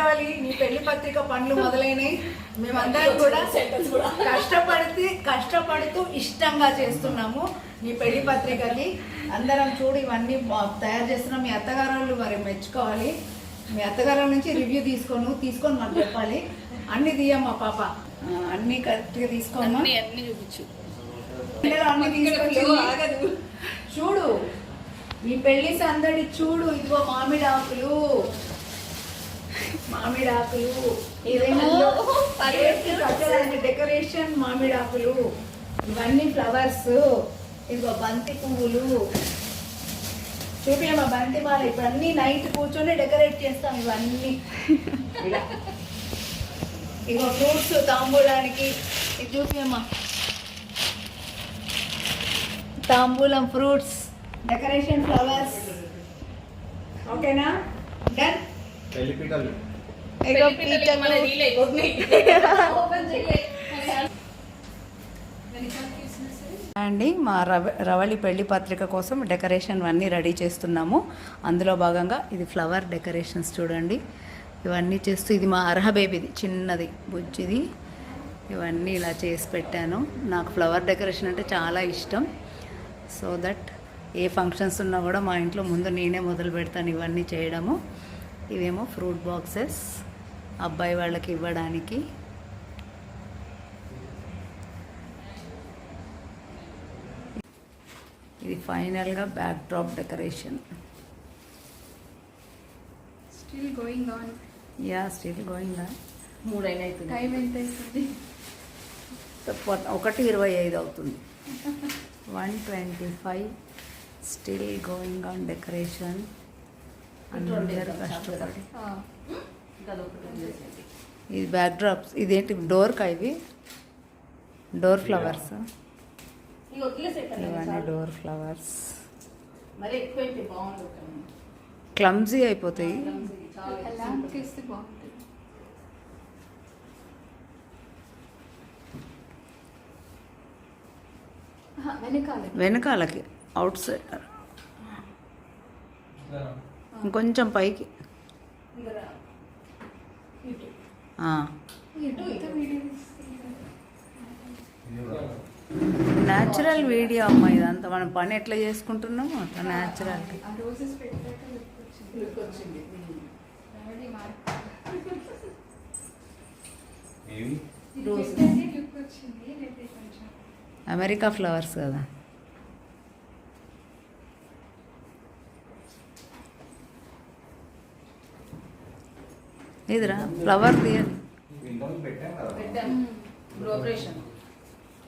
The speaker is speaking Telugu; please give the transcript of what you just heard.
రవళి నీ పెళ్లి పత్రిక పనులు మొదలైనవి. మేమందరం కూడా కష్టపడుతూ ఇష్టంగా చేస్తున్నాము నీ పెళ్లి పత్రికకి. అందరం చూడు ఇవన్నీ తయారు చేస్తున్నాం. మీ అత్తగారు వాళ్ళు మరి మెచ్చుకోవాలి. మీ అత్తగారు నుంచి రివ్యూ తీసుకొని మాకు చెప్పాలి. అన్ని తీయమ్మా పాప, అన్ని కరెక్ట్గా తీసుకోమ్మా. అన్ని చూపించు. అన్ని తీసుకొచ్చి చూడు మీ పెళ్లి సందడి చూడు. ఇదిగో మామిడాకులు, ఇదేమో డెకరేషన్ మామిడాకులు, ఇవన్నీ ఫ్లవర్స్, ఇదిగో బంతి పువ్వులు. చూపియమ్మా బంతి మాల. ఇవన్నీ నైట్ కూర్చొని డెకరేట్ చేస్తాం ఇవన్నీ. ఇలా ఇగో ఫ్రూట్స్ తాంబూలానికి. ఇది చూపియమ్మా, తాంబూలం ఫ్రూట్స్, డెకరేషన్ ఫ్లవర్స్. ఓకేనా? డన్. అండి మా రవళి పెళ్లి పత్రిక కోసం డెకరేషన్ అన్నీ రెడీ చేస్తున్నాము. అందులో భాగంగా ఇది ఫ్లవర్ డెకరేషన్స్ చూడండి. ఇవన్నీ చేస్తూ, ఇది మా అర్హ బేబీది చిన్నది బుజ్జిది. ఇవన్నీ ఇలా చేసి పెట్టాను. నాకు ఫ్లవర్ డెకరేషన్ అంటే చాలా ఇష్టం. సో దట్ ఏ ఫంక్షన్స్ ఉన్నా కూడా మా ఇంట్లో ముందు నేనే మొదలు పెడతాను ఇవన్నీ చేయడము. ఇవేమో ఫ్రూట్ బాక్సెస్ అబ్బాయి వాళ్ళకి ఇవ్వడానికి. ఇది ఫైనల్గా back drop decoration. Still going on. Yeah, still going on. 3 అవుతుంది. టైం ఎంత అవుతుంది? 1:25 అవుతుంది. 1:25. Still going on decoration. అందరూ కష్టపడి. ఇది బ్యాక్ డ్రాప్స్. ఇదేంటి డోర్కా? ఇవి డోర్ ఫ్లవర్స్. ఇవన్నీ డోర్ ఫ్లవర్స్. క్లమ్జీ అయిపోతాయి. వెనకాలకి అవుట్ సైడ్ ఇంకొంచెం పైకి. న్యాచురల్ వీడియో అమ్మా ఇదంతా. మనం పని ఎట్లా చేసుకుంటున్నాము అట్లా న్యాచురల్. అమెరికా ఫ్లవర్స్ కదా. ఇదిరా ఫ్లవర్ తీయాలి.